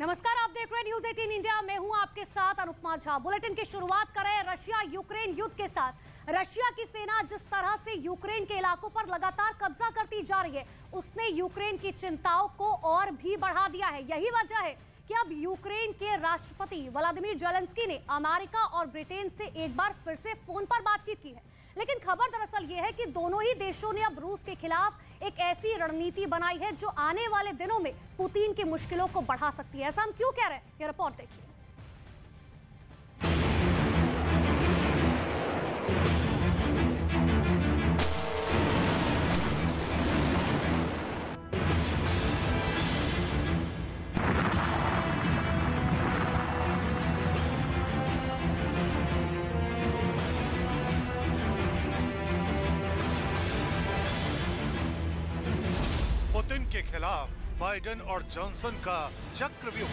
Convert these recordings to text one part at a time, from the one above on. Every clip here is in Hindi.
नमस्कार, आप देख रहे हैं न्यूज 18 इंडिया। मैं हूं आपके साथ अनुपमा झा। बुलेटिन की शुरुआत करें रशिया यूक्रेन युद्ध के साथ। रशिया की सेना जिस तरह से यूक्रेन के इलाकों पर लगातार कब्जा करती जा रही है, उसने यूक्रेन की चिंताओं को और भी बढ़ा दिया है। यही वजह है कि अब यूक्रेन के राष्ट्रपति व्लादिमीर जेलेंस्की ने अमेरिका और ब्रिटेन से एक बार फिर से फोन पर बातचीत की है। लेकिन खबर दरअसल ये है कि दोनों ही देशों ने अब रूस के खिलाफ एक ऐसी रणनीति बनाई है जो आने वाले दिनों में पुतिन की मुश्किलों को बढ़ा सकती है। ऐसा हम क्यों कह रहे हैं, ये रिपोर्ट देखिए। पुतिन के खिलाफ बाइडेन और जॉनसन का चक्रव्यूह।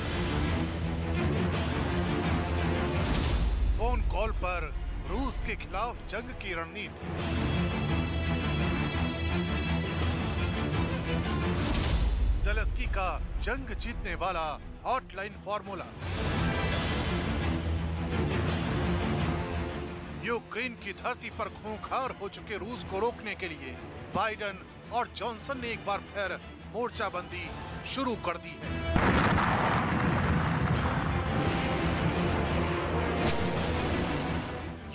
फोन कॉल पर रूस के खिलाफ जंग की रणनीति। ज़ेलेंस्की का जंग जीतने वाला हॉटलाइन फॉर्मूला। यूक्रेन की धरती पर खूंखार हो चुके रूस को रोकने के लिए बाइडेन और जॉनसन ने एक बार फिर मोर्चाबंदी शुरू कर दी है।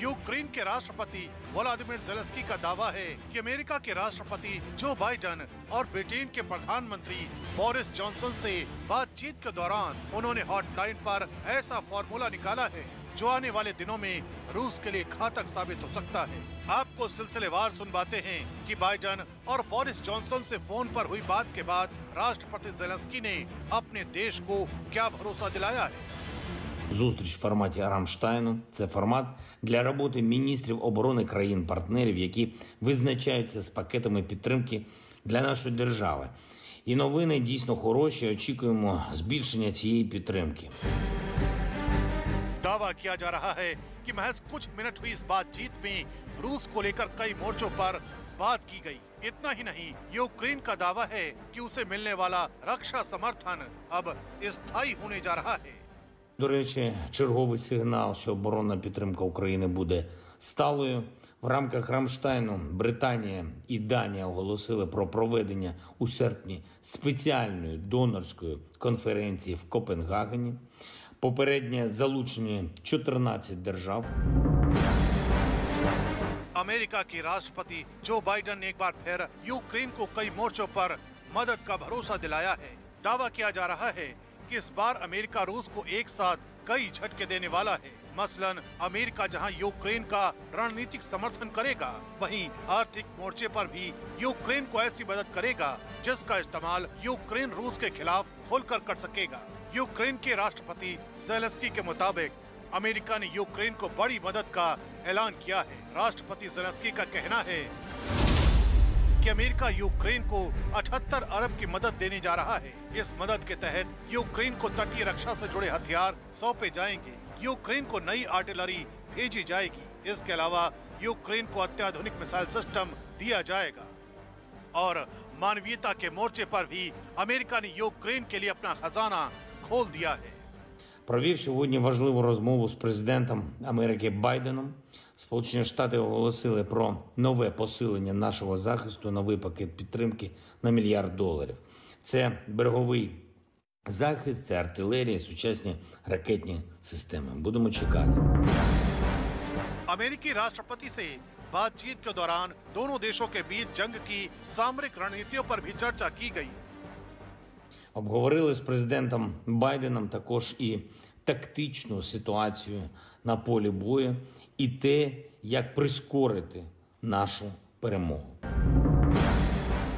यूक्रेन के राष्ट्रपति व्लादिमीर ज़ेलेंस्की का दावा है कि अमेरिका के राष्ट्रपति जो बाइडेन और ब्रिटेन के प्रधानमंत्री बोरिस जॉनसन से बातचीत के दौरान उन्होंने हॉटलाइन पर ऐसा फॉर्मूला निकाला है जो आने वाले दिनों में रूस के लिए घातक साबित हो सकता है। आपको सिलसिलेवार सुनवाते हैं कि बाइडेन और बोरिस जॉनसन से फोन पर हुई बात के बाद राष्ट्रपति ज़ेलेंस्की ने अपने देश को क्या भरोसा दिलाया है। Зустріч в форматі Рамштайну – це формат для роботи міністрів оборони країн-партнерів, які визначаються з пакетами підтримки для нашої держави. І новини дійсно хороші, очікуємо збільшення цієї підтримки. दावा किया जा रहा है कि महज कुछ मिनट हुई इस बातचीत में रूस को लेकर कई मोर्चों पर बात की गई। इतना ही नहीं, यूक्रेन का दावा है कि उसे मिलने वाला रक्षा समर्थन अब स्थायी होने जा रहा है। До речі, черговий сигнал, що оборонна підтримка України буде сталою. В рамках Рамштайну Британія і Данія оголосили про проведення у серпні спеціальної донорської конференції в Копенгагені. Попереднє залучені 14 держав. अमेरिका के राष्ट्रपति जो बाइडेन ने एक बार फिर यूक्रेन को कई मोर्चों पर मदद का भरोसा दिलाया है। दावा किया जा रहा है कि इस बार अमेरिका रूस को एक साथ कई झटके देने वाला है। मसलन अमेरिका जहां यूक्रेन का रणनीतिक समर्थन करेगा, वहीं आर्थिक मोर्चे पर भी यूक्रेन को ऐसी मदद करेगा जिसका इस्तेमाल यूक्रेन रूस के खिलाफ खुलकर कर सकेगा। यूक्रेन के राष्ट्रपति ज़ेलेंस्की के मुताबिक अमेरिका ने यूक्रेन को बड़ी मदद का ऐलान किया है। राष्ट्रपति ज़ेलेंस्की का कहना है कि अमेरिका यूक्रेन को 78 अरब की मदद देने जा रहा है। इस मदद के तहत यूक्रेन को तटीय रक्षा से जुड़े हथियार सौंपे जाएंगे। यूक्रेन को नई आर्टिलरी भेजी जाएगी। इसके अलावा यूक्रेन को अत्याधुनिक मिसाइल सिस्टम दिया जाएगा। और मानवीयता के मोर्चे पर भी अमेरिका ने यूक्रेन के लिए अपना खजाना खोल दिया है। Провів сьогодні важливу розмову з президентом Америки Байденом. Сполучені Штати оголосили про нове посилення нашого захисту, новий пакет підтримки на $1 мільярд. Це береговий захист, це артилерія, сучасні ракетні системи. Будемо чекати. अमेरिकी राष्ट्रपति से बातचीत के दौरान दोनों देशों के बीच जंग की सामरिक रणनीतियों पर भी चर्चा की गई। Обговорили з президентом Байденом також і тактичну ситуацію на полі бою, і те, як прискорити нашу перемогу.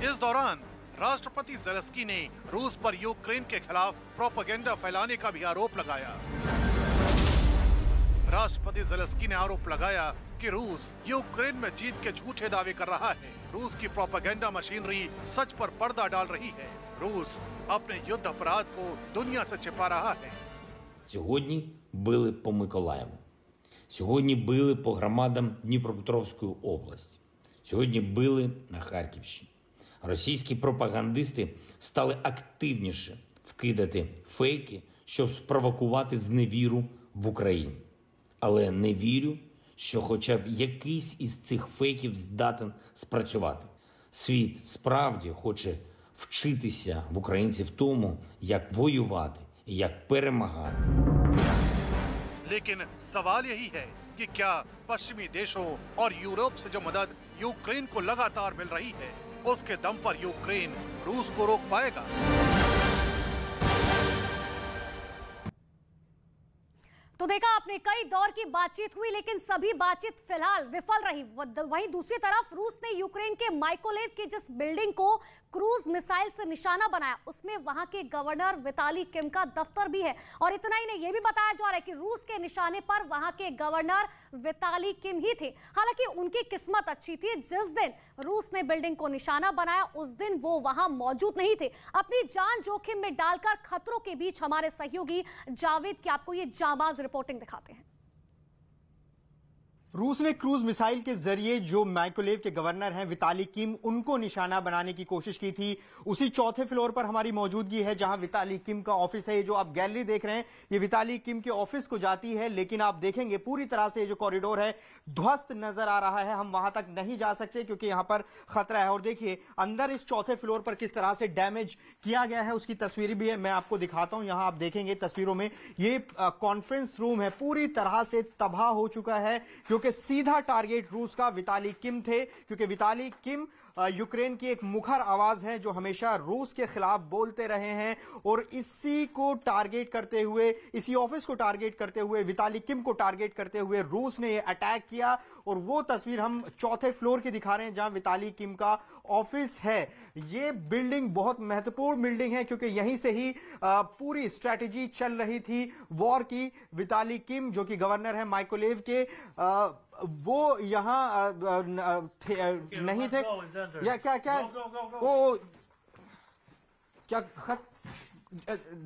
इस दौरान राष्ट्रपति ज़ेलेंस्की ने रूस पर यूक्रेन के खिलाफ प्रोपेगेंडा फैलाने का भी आरोप लगाया। राष्ट्रपति ज़ेलेंस्की ने आरोप लगाया कि रूस यूक्रेन में जीत के झूठे दावे कर रहा है। रूस की प्रोपेगेंडा मशीनरी सच पर पर्दा डाल रही है। रूस अपने युद्ध अपराध को दुनिया से छिपा रहा है। Сьогодні били по Миколаєву. Сьогодні били по громадам Дніпропетровської області. Сьогодні били на Харківщині. Російські пропагандисти стали активніше вкидати фейки щоб спровокувати зневіру в Україні. Але не вірю, що хоча б якийсь із цих фейків здатен спрацювати. Світ справді хоче вчитися в українців тому, як воювати і як перемагати. लेकिन सवाल यही है कि क्या पश्चिमी देशों और यूरोप से जो मदद यूक्रेन को लगातार मिल रही है, उसके दम पर यूक्रेन रूस को रोक पाएगा? तो देखा आपने, कई दौर की बातचीत हुई लेकिन सभी बातचीत फिलहाल विफल रही। वहीं दूसरी तरफ रूस ने यूक्रेन के माइकोलेव की जिस बिल्डिंग को क्रूज मिसाइल से निशाना बनाया, उसमें वहां के गवर्नर विताली किम का दफ्तर भी है। और इतना ही नहीं, यह भी बताया जा रहा है कि रूस के निशाने पर वहां के गवर्नर विताली किम ही थे। हालांकि उनकी किस्मत अच्छी थी, जिस दिन रूस ने बिल्डिंग को निशाना बनाया उस दिन वो वहां मौजूद नहीं थे। अपनी जान जोखिम में डालकर खतरों के बीच हमारे सहयोगी जावेद की आपको ये जाबाज रिपोर्टिंग दिखाते हैं। रूस ने क्रूज मिसाइल के जरिए जो माइकोलेव के गवर्नर हैं विताली किम, उनको निशाना बनाने की कोशिश की थी। उसी चौथे फ्लोर पर हमारी मौजूदगी है जहां विताली किम का ऑफिस है। ये जो आप गैलरी देख रहे हैं ये विताली किम के ऑफिस को जाती है, लेकिन आप देखेंगे पूरी तरह से जो कॉरिडोर है ध्वस्त नजर आ रहा है। हम वहां तक नहीं जा सकते क्योंकि यहां पर खतरा है। और देखिए अंदर इस चौथे फ्लोर पर किस तरह से डैमेज किया गया है, उसकी तस्वीर भी है, मैं आपको दिखाता हूं। यहां आप देखेंगे तस्वीरों में ये कॉन्फ्रेंस रूम है, पूरी तरह से तबाह हो चुका है क्योंकि सीधा टारगेट रूस का विताली किम थे। क्योंकि विताली किम यूक्रेन की एक मुखर आवाज है जो हमेशा रूस के खिलाफ बोलते रहे हैं। और इसी को टारगेट करते हुए, इसी ऑफिस को टारगेट करते हुए, विताली किम को टारगेट करते हुए रूस ने यह अटैक किया। और वो तस्वीर हम चौथे फ्लोर की दिखा रहे हैं जहां विताली किम का ऑफिस है। ये बिल्डिंग बहुत महत्वपूर्ण बिल्डिंग है क्योंकि यहीं से ही पूरी स्ट्रैटेजी चल रही थी वॉर की। विताली किम जो कि गवर्नर है माइकोलेव के, वो यहां नहीं थे या क्या क्या वो क्या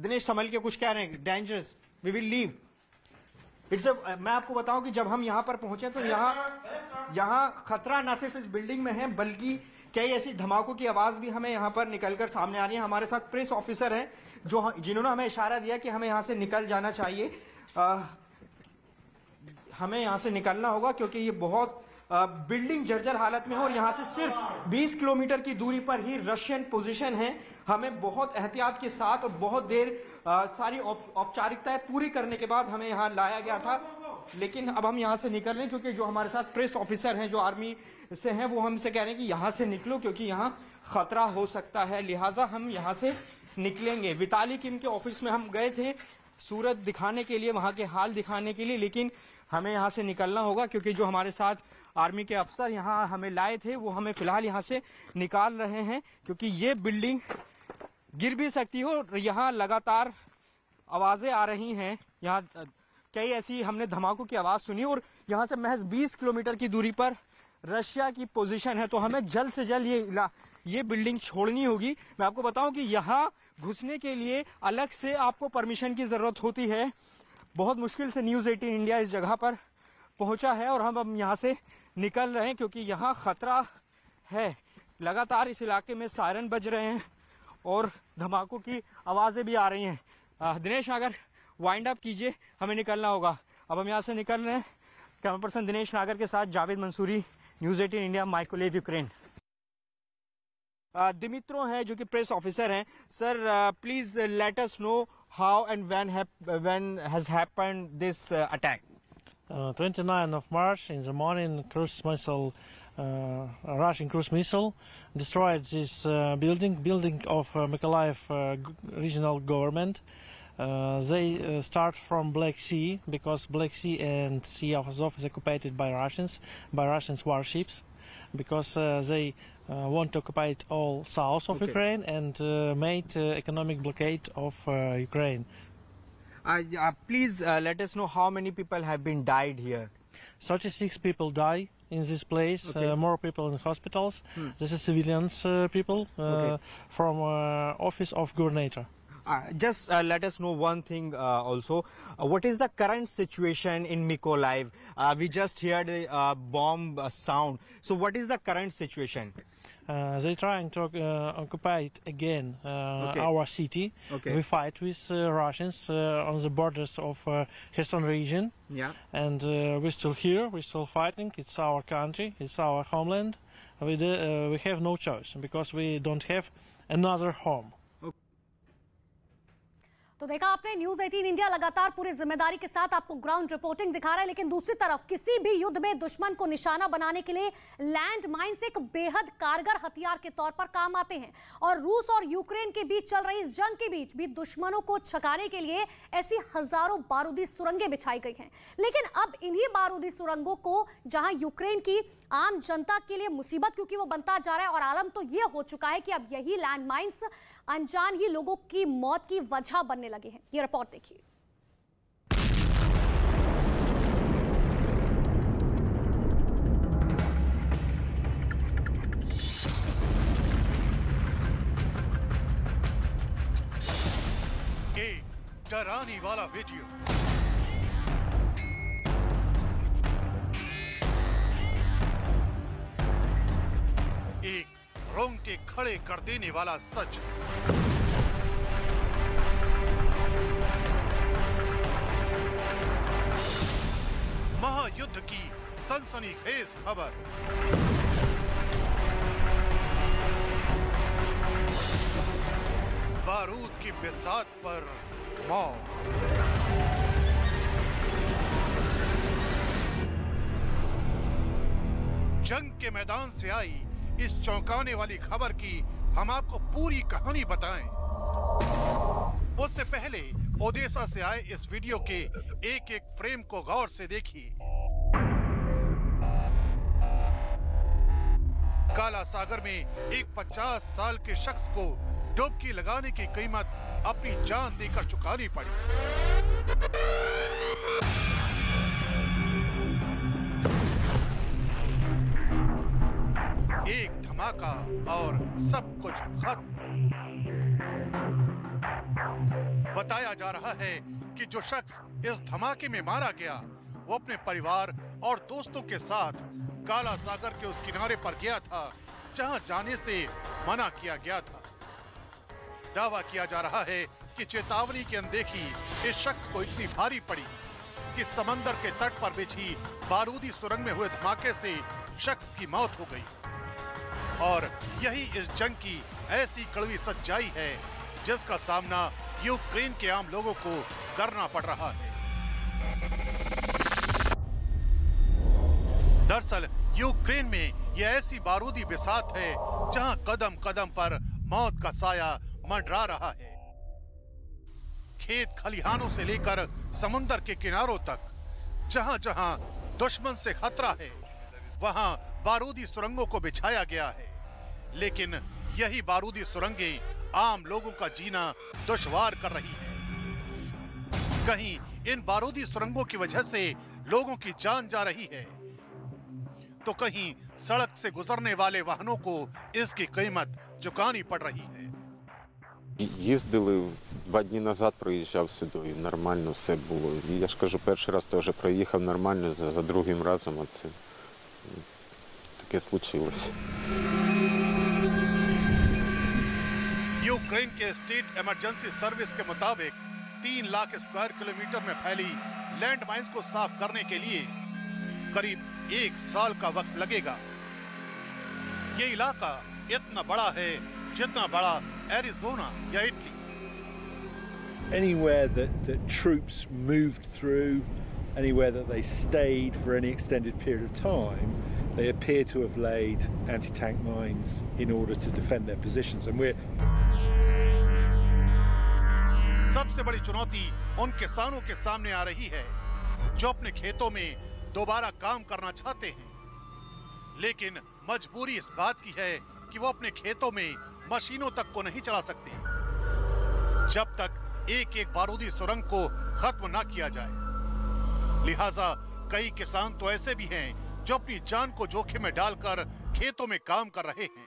दिनेश संभल के कुछ कह रहे हैं, डेंजरस, वी विल लीव। मैं आपको बताऊं कि जब हम यहां पर पहुंचे तो यहां खतरा न सिर्फ इस बिल्डिंग में है बल्कि कई ऐसी धमाकों की आवाज भी हमें यहां पर निकलकर सामने आ रही है। हमारे साथ प्रेस ऑफिसर हैं जिन्होंने हमें इशारा दिया कि हमें यहां से निकल जाना चाहिए, हमें यहां से निकलना होगा क्योंकि ये बहुत बिल्डिंग जर्जर हालत में है और यहां से सिर्फ 20 किलोमीटर की दूरी पर ही रशियन पोजीशन है। हमें बहुत एहतियात के साथ और बहुत देर सारी औपचारिकताएं पूरी करने के बाद हमें यहां लाया गया था। लेकिन अब हम यहां से निकल रहे हैं क्योंकि जो हमारे साथ प्रेस ऑफिसर हैं जो आर्मी से हैं वो हमसे कह रहे हैं कि यहां से निकलो क्योंकि यहां खतरा हो सकता है, लिहाजा हम यहां से निकलेंगे। विताली किम के ऑफिस में हम गए थे सूरत दिखाने के लिए, वहां के हाल दिखाने के लिए, लेकिन हमें यहां से निकलना होगा क्योंकि जो हमारे साथ आर्मी के अफसर यहां हमें लाए थे वो हमें फिलहाल यहां से निकाल रहे हैं क्योंकि ये बिल्डिंग गिर भी सकती है और यहां लगातार आवाजें आ रही हैं। यहां कई ऐसी हमने धमाकों की आवाज सुनी और यहां से महज 20 किलोमीटर की दूरी पर रशिया की पोजीशन है। तो हमें जल्द से जल्द ये बिल्डिंग छोड़नी होगी। मैं आपको बताऊं कि यहां घुसने के लिए अलग से आपको परमिशन की जरूरत होती है। बहुत मुश्किल से न्यूज़ 18 इंडिया इस जगह पर पहुंचा है और हम यहाँ से निकल रहे हैं क्योंकि यहाँ खतरा है। लगातार इस इलाके में सायरन बज रहे हैं और धमाकों की आवाजें भी आ रही हैं। दिनेश नागर वाइंड अप कीजिए, हमें निकलना होगा। अब हम यहाँ से निकल रहे हैं। कैमरा पर्सन दिनेश नागर के साथ Javed Mansoori, news 18 India, Mykolaiv, Ukraine. Dmytro है जो कि प्रेस ऑफिसर हैं। Sir, please let us know how and when has happened this attack? 29 of March in the morning, Russian cruise missile destroyed this building of Mykolaiv regional government. They start from Black Sea because Black Sea and Sea of Azov is occupied by Russians warships, because they want to occupy all south of Ukraine and made economic blockade of Ukraine. Please let us know how many people have been died here. 36 people die in this place, more people in hospitals. This is civilians people from office of gubernator. Just let us know one thing also. What is the current situation in Mykolaiv? We just heard a bomb sound. So what is the current situation? They're trying to occupy it again, our city. Okay. We fight with Russians on the borders of Kherson region. Yeah. And we're still here, we're still fighting. It's our country, it's our homeland. We have no choice because we don't have another home. तो देखा आपने, न्यूज 18 इंडिया लगातार पूरी जिम्मेदारी के साथ आपको ग्राउंड रिपोर्टिंग दिखा रहा है, लेकिन दूसरी तरफ किसी भी युद्ध में दुश्मन को निशाना बनाने के लिए लैंड माइन्स एक बेहद कारगर हथियार के तौर पर काम आते हैं। और रूस और यूक्रेन के बीच चल रही इस जंग के बीच भी दुश्मनों को छकाने के लिए ऐसी हजारों बारूदी सुरंगें बिछाई गई हैं। लेकिन अब इन्हीं बारूदी सुरंगों को जहां यूक्रेन की आम जनता के लिए मुसीबत क्योंकि वो बनता जा रहा है, और आलम तो ये हो चुका है कि अब यही लैंड माइन्स अनजान ही लोगों की मौत की वजह बनने लगे हैं। ये रिपोर्ट देखिए। एक डराने वाला वीडियो। एक रोंगटे खड़े कर देने वाला सच। महायुद्ध की सनसनीखेज खबर। बारूद की बिसात पर मौत। जंग के मैदान से आई इस चौंकाने वाली खबर की हम आपको पूरी कहानी बताएं। उससे पहले ओडेसा से आए इस वीडियो के एक एक फ्रेम को गौर से देखिए। काला सागर में एक 50 साल के शख्स को डुबकी लगाने की कीमत अपनी जान देकर चुकानी पड़ी। एक धमाका और सब कुछ खत्म। बताया जा रहा है कि जो शख्स इस धमाके में मारा गया वो अपने परिवार और दोस्तों के साथ काला सागर के उस किनारे पर गया था जहां जाने से मना किया गया था। दावा किया जा रहा है कि चेतावनी की अनदेखी इस शख्स को इतनी भारी पड़ी कि समंदर के तट पर बिछी बारूदी सुरंग में हुए धमाके से शख्स की मौत हो गई। और यही इस जंग की ऐसी कड़वी सच्चाई है जिसका सामना यूक्रेन के आम लोगों को करना पड़ रहा है। दरअसल यूक्रेन में यह ऐसी बारूदी बिसात है जहां कदम कदम पर मौत का साया मंडरा रहा है। खेत खलिहानों से लेकर समुद्र के किनारों तक जहां जहां दुश्मन से खतरा है वहां बारूदी सुरंगों को बिछाया गया है। लेकिन यही बारूदी सुरंगें आम लोगों का जीना दुश्वार कर रही है। कहीं इन बारूदी सुरंगों की वजह से लोगों की जान जा रही है तो कहीं सड़क से गुजरने वाले वाहनों को इसकी कीमत चुकानी पड़ रही है। Їздили 2 дні назад, проїжджав сюди, і нормально все було. І я ж кажу, перший раз теж проїхав нормально, за другим разом оце таке случилось. यूक्रेन के स्टेट इमरजेंसी सर्विस के मुताबिक 3 लाख स्क्वायर किलोमीटर में फैली लैंड माइन्स को साफ करने के लिए करीब 1 साल का वक्त लगेगा। ये इलाका इतना बड़ा है जितना बड़ा एरिज़ोना या Italy. Anywhere that troops moved through, anywhere that they stayed for any extended period of time, they appear to have laid anti-tank mines in order to defend their positions. And we're सबसे बड़ी चुनौती उन किसानों के सामने आ रही है जो अपने खेतों में दोबारा काम करना चाहते हैं, लेकिन मजबूरी इस बात की है कि वो अपने खेतों में मशीनों तक को नहीं चला सकते जब तक एक एक बारूदी सुरंग को खत्म ना किया जाए। लिहाजा कई किसान तो ऐसे भी हैं जो अपनी जान को जोखिम में डालकर खेतों में काम कर रहे हैं।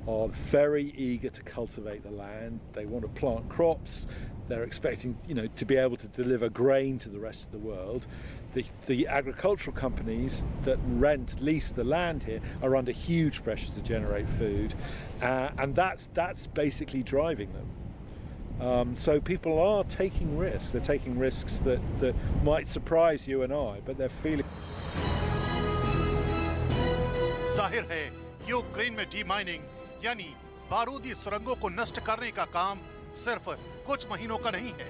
are very eager to cultivate the land. They want to plant crops. They're expecting, to be able to deliver grain to the rest of the world. the agricultural companies that lease the land here are under huge pressure to generate food, and that's basically driving them. So people are taking risks. They're taking risks that might surprise you and I, but they're feeling. जाहिर है यूक्रेन में डी माइनिंग यानी बारूदी सुरंगों को नष्ट करने का काम सिर्फ कुछ महीनों का नहीं है,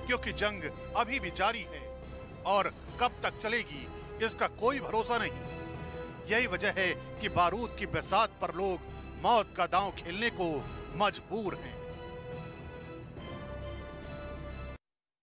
क्योंकि जंग अभी भी जारी है और कब तक चलेगी इसका कोई भरोसा नहीं। यही वजह है कि बारूद की बरसात पर लोग मौत का दांव खेलने को मजबूर हैं।